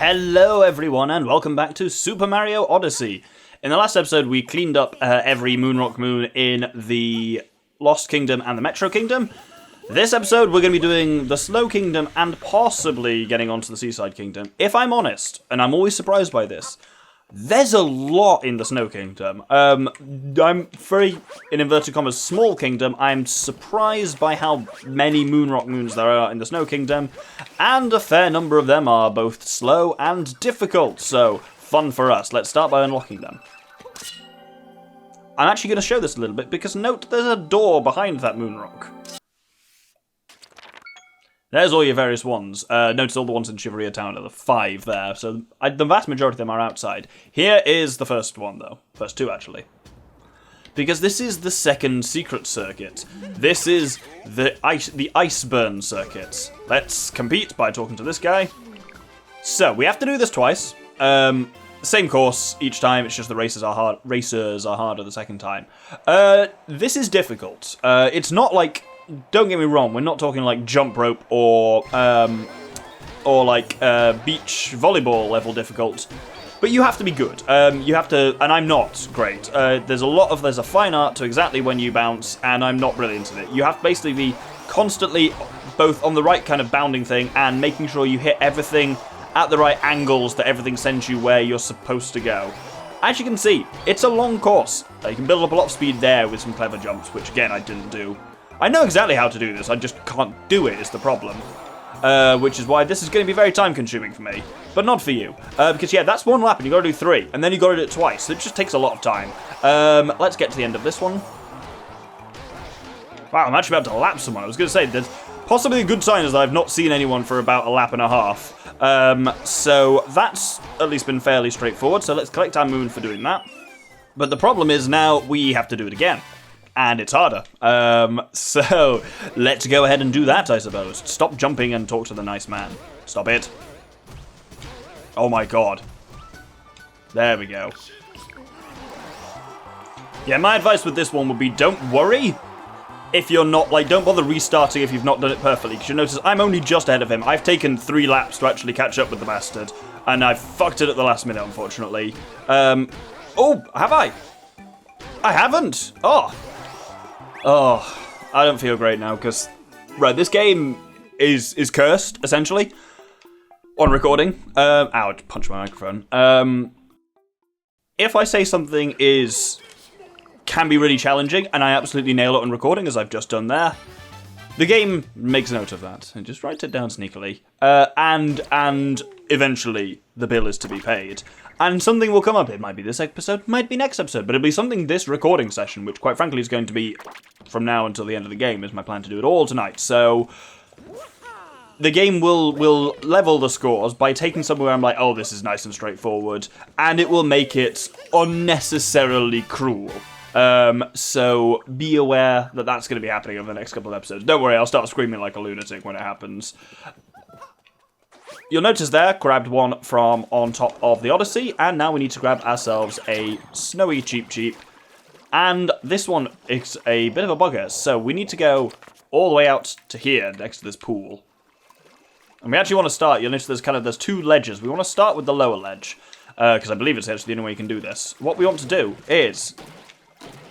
Hello everyone and welcome back to Super Mario Odyssey. In the last episode we cleaned up every Moonrock Moon in the Lost Kingdom and the Metro Kingdom. This episode we're going to be doing the Slow Kingdom and possibly getting onto the Seaside Kingdom. If I'm honest, and I'm always surprised by this, there's a lot in the Snow Kingdom. I'm very, in inverted commas, small kingdom. I'm surprised by how many Moonrock Moons there are in the Snow Kingdom, and a fair number of them are both slow and difficult, so fun for us. Let's start by unlocking them. I'm actually going to show this a little bit, because note there's a door behind that Moonrock. There's all your various ones. Notice all the ones in Shiveria Town are the 5 there, so the vast majority of them are outside. Here is the first one, though. First 2, actually. Because this is the second secret circuit. This is the Iceburn circuit. Let's compete by talking to this guy. So, we have to do this twice. Same course each time, it's just the racers are harder the second time. This is difficult. It's not like... Don't get me wrong, we're not talking like jump rope or like beach volleyball level difficult, but you have to be good. You have to, and I'm not great. There's a fine art to exactly when you bounce, and I'm not brilliant at it. You have to basically be constantly both on the right kind of bounding thing and making sure you hit everything at the right angles that everything sends you where you're supposed to go. As you can see, it's a long course. You can build up a lot of speed there with some clever jumps, which again I didn't do. I know exactly how to do this, I just can't do it is the problem. Which is why this is going to be very time consuming for me. But not for you. Because yeah, that's 1 lap and you got to do 3. And then you got to do it twice, so it just takes a lot of time. Let's get to the end of this one. Wow, I'm actually about to lap someone. I was going to say, there's possibly a good sign is that I've not seen anyone for about a lap and a half. So that's at least been fairly straightforward, so let's collect our moon for doing that. But the problem is now we have to do it again. And it's harder. So let's go ahead and do that, I suppose. Stop jumping and talk to the nice man. Stop it. Oh my god. There we go. Yeah, my advice with this one would be don't worry if you're not, don't bother restarting if you've not done it perfectly. Because you'll notice I'm only just ahead of him. I've taken 3 laps to actually catch up with the bastard. And I've fucked it at the last minute, unfortunately. Oh, have I? I haven't. Oh, I don't feel great now, because... Right, this game is cursed, essentially. On recording. Ow, I punched my microphone. If I say something can be really challenging, and I absolutely nail it on recording, as I've just done there, the game makes note of that, and just writes it down sneakily. And eventually, the bill is to be paid. And something will come up. It might be this episode, might be next episode, but it'll be something this recording session, which quite frankly is going to be from now until the end of the game, is my plan to do it all tonight. So the game will level the scores by taking somewhere where I'm like, oh, this is nice and straightforward, and it will make it unnecessarily cruel. So be aware that that's going to be happening over the next couple of episodes. Don't worry, I'll start screaming like a lunatic when it happens. You'll notice there, grabbed one from on top of the Odyssey, and now we need to grab ourselves a snowy Cheep. And this one is a bit of a bugger, so we need to go all the way out to here, next to this pool. And we actually want to start, you'll notice there's 2 ledges. We want to start with the lower ledge, because I believe it's actually the only way you can do this. What we want to do is...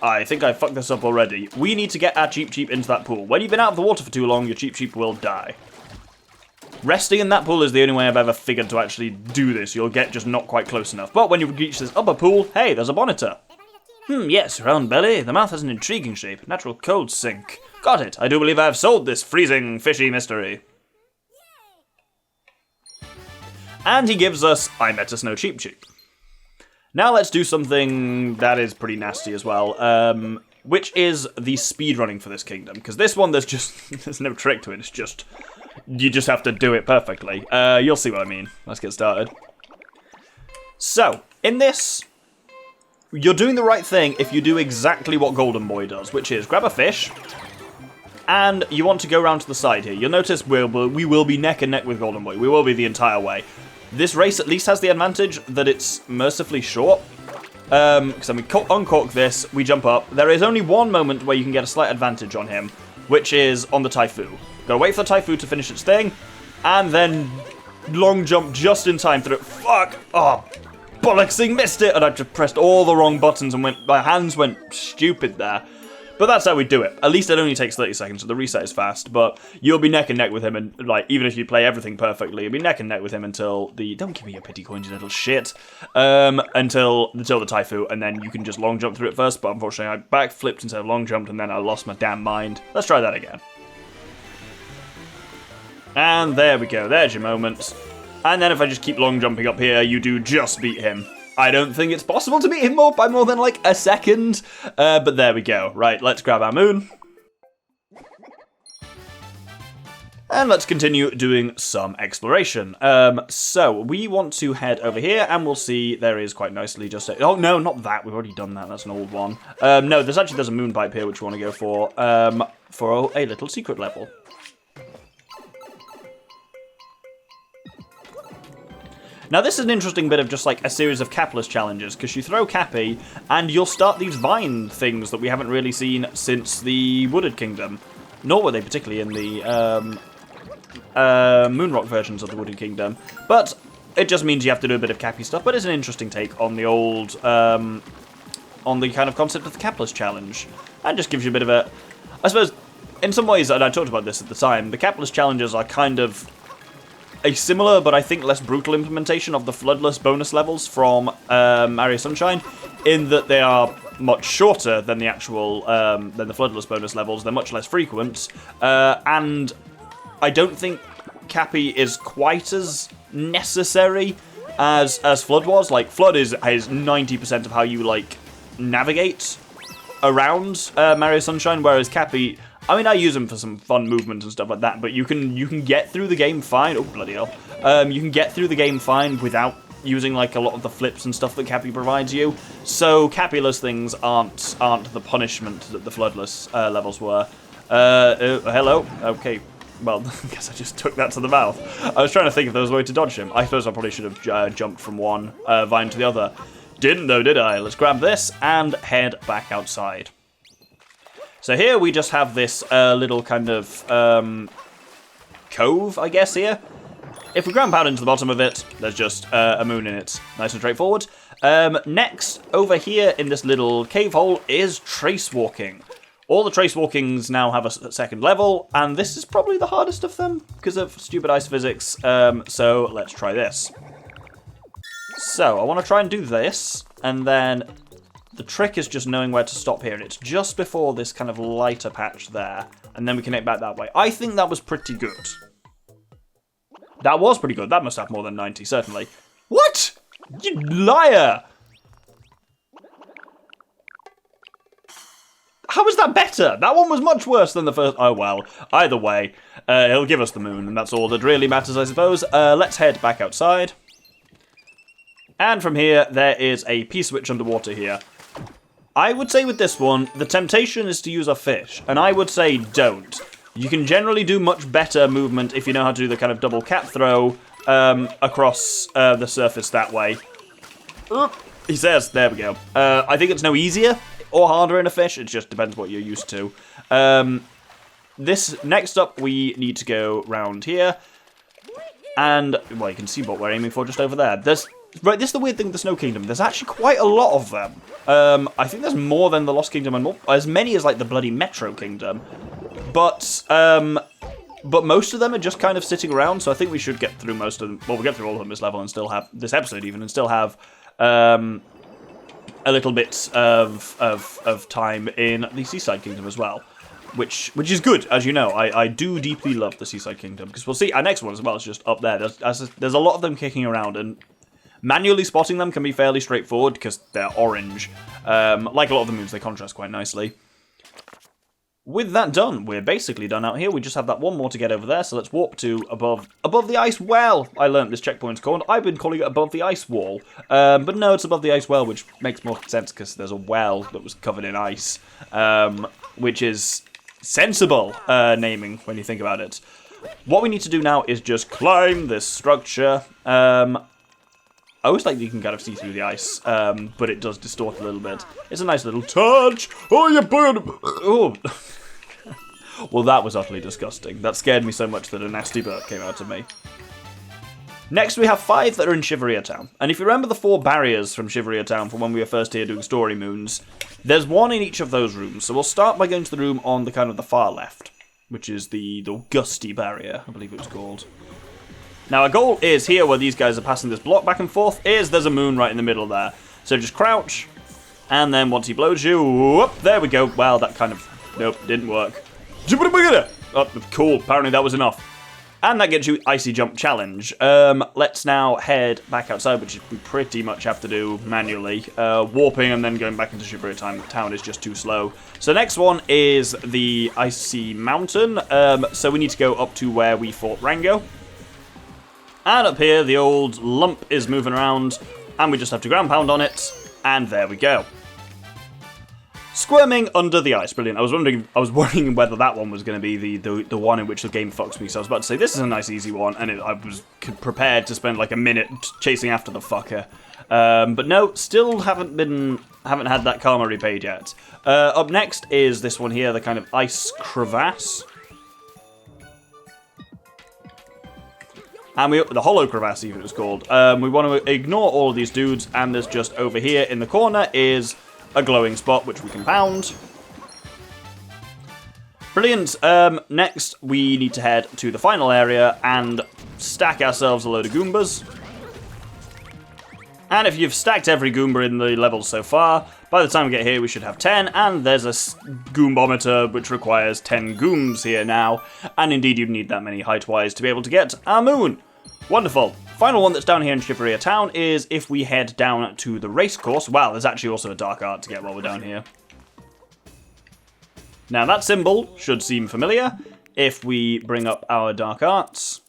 I think I fucked this up already. We need to get our Cheep into that pool. When you've been out of the water for too long, your Cheep will die. Resting in that pool is the only way I've ever figured to actually do this. You'll get just not quite close enough. But when you reach this upper pool, hey, there's a monitor. Yes, round belly. The mouth has an intriguing shape. Natural cold sink. Got it. I do believe I have solved this freezing, fishy mystery. And he gives us, I met a snow Cheep. Now let's do something that is pretty nasty as well, which is the speedrunning for this kingdom. Because this one, there's no trick to it. It's just... You just have to do it perfectly. You'll see what I mean. Let's get started. So, in this, you're doing the right thing if you do exactly what Golden Boy does, which is grab a fish, and you want to go around to the side here. You'll notice we will be neck and neck with Golden Boy. We will be the entire way. This race at least has the advantage that it's mercifully short. Because then we uncork this, we jump up. There is only one moment where you can get a slight advantage on him, which is on the Typhoon. Gotta wait for the Typhoon to finish its thing, and then long jump just in time through it. Fuck! Oh, bollocksing, missed it! And I just pressed all the wrong buttons and my hands went stupid there. But that's how we do it. At least it only takes 30 seconds, so the reset is fast. But you'll be neck and neck with him, and like even if you play everything perfectly, you'll be neck and neck with him until the don't give me your pity coins, you little shit. Until the Taifu, and then you can just long jump through it first. But unfortunately, I backflipped instead of long jumped, and then I lost my damn mind. Let's try that again. And there we go. There's your moment. And then if I just keep long jumping up here, you do just beat him. I don't think it's possible to beat him by more than like a second, but there we go. Right, let's grab our moon. And let's continue doing some exploration. So we want to head over here, and we'll see there is quite nicely just a... Oh, no, not that. We've already done that. That's an old one. No, there's a moon pipe here, which we want to go for a little secret level. Now, this is an interesting bit of just, like, a series of capless challenges, because you throw Cappy, and you'll start these vine things that we haven't really seen since the Wooded Kingdom. Nor were they particularly in the Moonrock versions of the Wooded Kingdom. But it just means you have to do a bit of Cappy stuff, but it's an interesting take on the old, on the kind of concept of the capless challenge. And just gives you a bit of a... I suppose, in some ways, and I talked about this at the time, the capless challenges are kind of a similar, but I think less brutal implementation of the floodless bonus levels from Mario Sunshine, in that they are much shorter than the actual, than the floodless bonus levels. They're much less frequent, and I don't think Cappy is quite as necessary as Flood was. Like, Flood is 90% of how you, like, navigate around Mario Sunshine, whereas Cappy... I mean, I use them for some fun movement and stuff like that, but you can get through the game fine. Oh, bloody hell. You can get through the game fine without using, like, a lot of the flips and stuff that Cappy provides you. So, Cappy-less things aren't the punishment that the Floodless levels were. Hello? Okay. Well, I guess I just took that to the mouth. I was trying to think if there was a way to dodge him. I suppose I probably should have jumped from one vine to the other. Didn't though, did I? Let's grab this and head back outside. So here we just have this little kind of cove, I guess, here. If we ground pound into the bottom of it, there's just a moon in it. Nice and straightforward. Next, over here in this little cave hole is trace walking. All the trace walkings now have a second level, and this is probably the hardest of them because of stupid ice physics. So let's try this. So I want to try and do this, and then... The trick is just knowing where to stop here, and it's just before this kind of lighter patch there, and then we connect back that way. I think that was pretty good. That was pretty good. That must have more than 90, certainly. What? You liar! How is that better? That one was much worse than the first. Oh, well. Either way, he'll give us the moon, and that's all that really matters, I suppose. Let's head back outside. And from here, there is a P-switch underwater here. I would say with this one, the temptation is to use a fish, and I would say don't. You can generally do much better movement if you know how to do the kind of double cap throw across the surface that way. He says, there we go. I think it's no easier or harder in a fish, it just depends what you're used to. Next up, we need to go round here. And, well, you can see what we're aiming for just over there. Right, this is the weird thing with the Snow Kingdom. There's actually quite a lot of them. I think there's more than the Lost Kingdom and more, as many as like the bloody Metro Kingdom. But most of them are just kind of sitting around. So I think we should get through most of them. Well, we'll get through all of them this level and still have this episode even and still have a little bit of time in the Seaside Kingdom as well. Which is good, as you know. I do deeply love the Seaside Kingdom because we'll see our next one as well is just up there. There's a lot of them kicking around and. Manually spotting them can be fairly straightforward because they're orange. Like a lot of the moons, they contrast quite nicely. With that done, we're basically done out here. We just have that one more to get over there, so let's warp to above the ice well. I learned this checkpoint's called. I've been calling it above the ice wall. But no, it's above the ice well, which makes more sense because there's a well that was covered in ice. Which is sensible naming when you think about it. What we need to do now is just climb this structure. I always like that you can kind of see through the ice, but it does distort a little bit. It's a nice little touch. Oh, you burned. Oh. Well, that was utterly disgusting. That scared me so much that a nasty burp came out of me. Next, we have 5 that are in Shiveria Town. And if you remember the 4 barriers from Shiveria Town from when we were first here doing story moons, there's 1 in each of those rooms. So we'll start by going to the room on the kind of the far left, which is the Gusty barrier, I believe it was called. Now, our goal is here, where these guys are passing this block back and forth, is there's a moon right in the middle there. So just crouch, and then once he blows you, whoop, there we go. Well, that kind of, nope, didn't work. Oh, cool, apparently that was enough. And that gets you Icy Jump challenge. Let's now head back outside, which we pretty much have to do manually. Warping and then going back into Shiveria Town is just too slow. So next one is the Icy Mountain. So we need to go up to where we fought Rango. And up here, the old lump is moving around, and we just have to ground pound on it, and there we go. Squirming Under the Ice, brilliant. I was worrying whether that one was going to be the one in which the game fucks me. So I was about to say this is a nice easy one, and I was prepared to spend like a minute chasing after the fucker. But no, still haven't had that karma repaid yet. Up next is this one here, the kind of ice crevasse. And the hollow crevasse, even it was called. We want to ignore all of these dudes, and there's just over here in the corner is a glowing spot, which we can pound. Brilliant. Next, we need to head to the final area and stack ourselves a load of Goombas. And if you've stacked every Goomba in the levels so far, by the time we get here, we should have 10. And there's a Goombometer, which requires 10 Gooms here now. And indeed, you'd need that many height-wise to be able to get our moon. Wonderful. Final one that's down here in Shiveria Town is if we head down to the race course. Wow, there's actually also a dark art to get while we're down here. Now that symbol should seem familiar if we bring up our dark arts.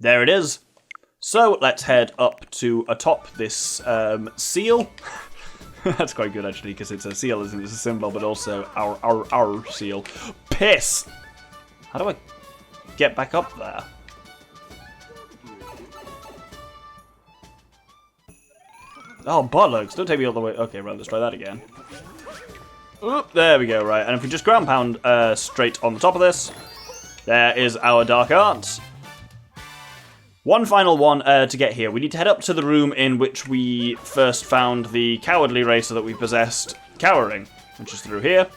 There it is. So let's head up to atop this seal. That's quite good actually, because it's a seal, isn't it? It's a symbol, but also our seal. Piss! How do I get back up there? Oh, bollocks. Don't take me all the way. Okay, right, let's try that again. Oop, there we go, right. And if we just ground pound straight on the top of this, there is our dark art. One final one to get here. We need to head up to the room in which we first found the cowardly racer that we possessed cowering, which is through here.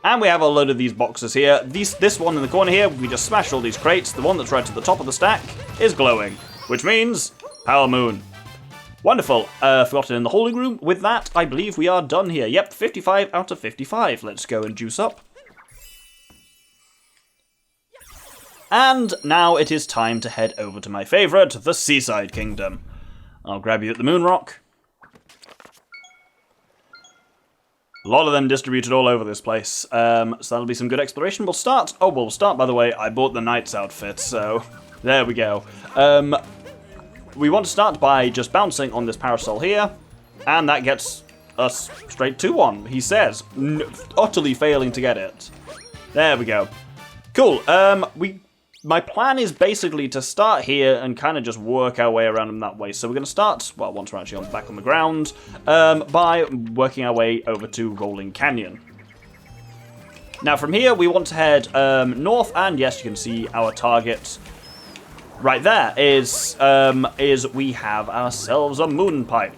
And we have a load of these boxes here. This one in the corner here, we just smash all these crates. The one that's right to the top of the stack is glowing, which means Power Moon. Wonderful. Forgotten in the holding room. With that, I believe we are done here. Yep, 55 out of 55. Let's go and juice up. And now it is time to head over to my favourite, the Seaside Kingdom. I'll grab you at the Moon Rock. A lot of them distributed all over this place, so that'll be some good exploration. We'll start, by the way, I bought the Knight's outfit, so there we go. We want to start by just bouncing on this Parasol here, and that gets us straight to one, he says, utterly failing to get it. There we go. Cool, my plan is basically to start here and kind of just work our way around them that way. So we're going to start, well, once we're actually back on the ground, by working our way over to Rolling Canyon. Now from here, we want to head north, and yes, you can see our target right there is we have ourselves a moon pipe.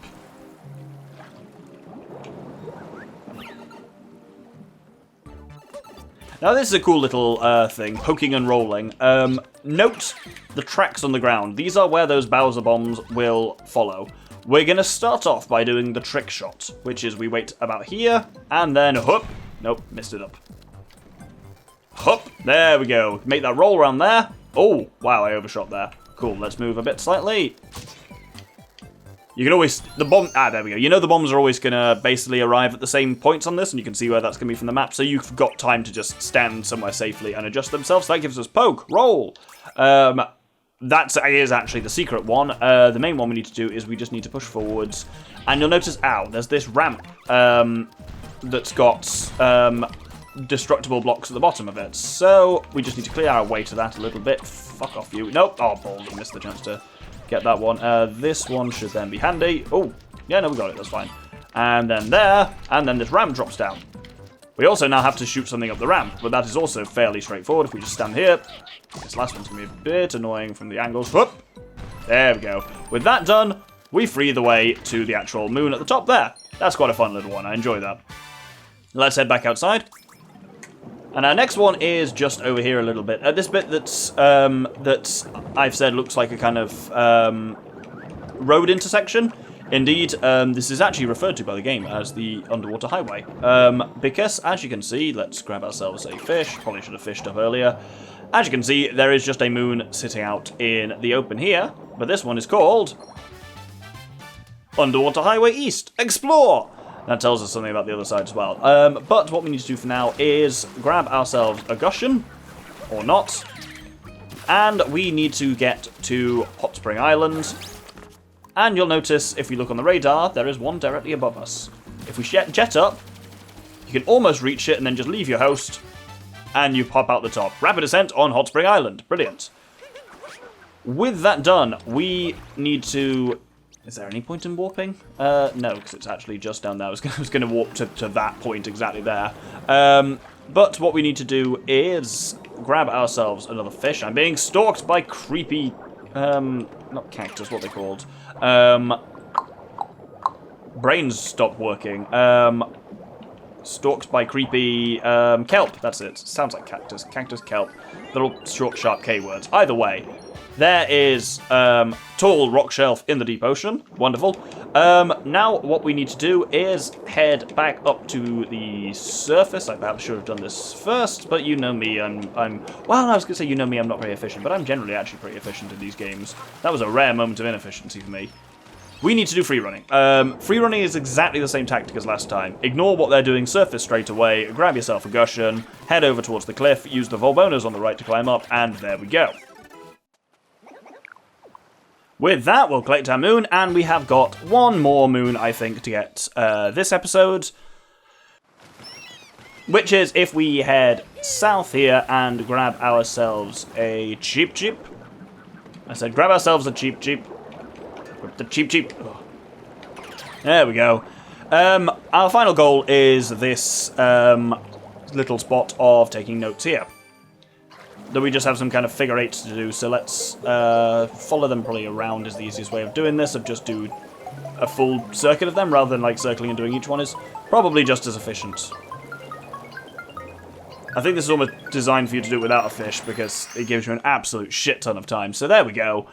Now this is a cool little thing, poking and rolling. Note the tracks on the ground. These are where those Bowser bombs will follow. We're going to start off by doing the trick shot, which is we wait about here, and then whoop. Nope, missed it up. Whoop, there we go. Make that roll around there. Oh, wow, I overshot there. Cool, let's move a bit slightly. You can always, there we go. You know the bombs are always going to basically arrive at the same points on this, and you can see where that's going to be from the map, so you've got time to just stand somewhere safely and adjust themselves. So that gives us poke, roll. That is actually the secret one. The main one we need to do is we just need to push forwards, and you'll notice, there's this ramp that's got destructible blocks at the bottom of it. So we just need to clear our way to that a little bit. Fuck off, you. Nope. Oh, balls. I missed the chance to get that one. This one should then be handy. Oh, yeah, no, we got it. That's fine. And then there, and then this ramp drops down. We also now have to shoot something up the ramp, but that is also fairly straightforward. If we just stand here, This last one's going to be a bit annoying from the angles. Whoop! There we go. With that done, we free the way to the actual moon at the top there. That's quite a fun little one. I enjoy that. Let's head back outside. And our next one is just over here a little bit. This bit that I've said looks like a kind of road intersection. Indeed, this is actually referred to by the game as the underwater highway. Because, as you can see, let's grab ourselves a fish. Probably should have fished up earlier. As you can see, there is just a moon sitting out in the open here. But this one is called Underwater Highway East. Explore! That tells us something about the other side as well. But what we need to do for now is grab ourselves a Gushion, or not, and we need to get to Hot Spring Island. And you'll notice, if you look on the radar, there is one directly above us. If we jet up, you can almost reach it and then just leave your host, and you pop out the top. Rapid Ascent on Hot Spring Island. Brilliant. With that done, we need to... Is there any point in warping? No, because it's actually just down there. I was going to warp to that point exactly there. But what we need to do is grab ourselves another fish. I'm being stalked by creepy... not cactus, what are they called? Brains stopped working. Stalked by creepy kelp. That's it. Sounds like cactus. Cactus, kelp. Little short, sharp K words. Either way. There is tall rock shelf in the deep ocean. Wonderful. Now what we need to do is head back up to the surface. I perhaps should have done this first, but you know me. Well, I was going to say you know me, I'm not very efficient, but I'm generally actually pretty efficient in these games. That was a rare moment of inefficiency for me. We need to do free running. Free running is exactly the same tactic as last time. Ignore what they're doing, surface straight away, grab yourself a Gushion, head over towards the cliff, use the Volbonas on the right to climb up, and there we go. With that, we'll collect our moon, and we have got one more moon, I think, to get this episode. Which is if we head south here and grab ourselves a Cheep. I said grab ourselves a Cheep. Grab the Cheep. Oh. There we go. Our final goal is this little spot of taking notes here. That we just have some kind of figure eights to do, so let's follow them probably around is the easiest way of doing this, of just do a full circuit of them, rather than like circling and doing each one is probably just as efficient. I think this is almost designed for you to do it without a fish, because it gives you an absolute shit ton of time, so there we go.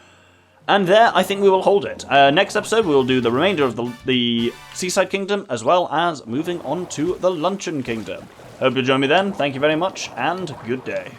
And there, I think we will hold it. Next episode, we will do the remainder of the Seaside Kingdom, as well as moving on to the Luncheon Kingdom. Hope you'll join me then, thank you very much, and good day.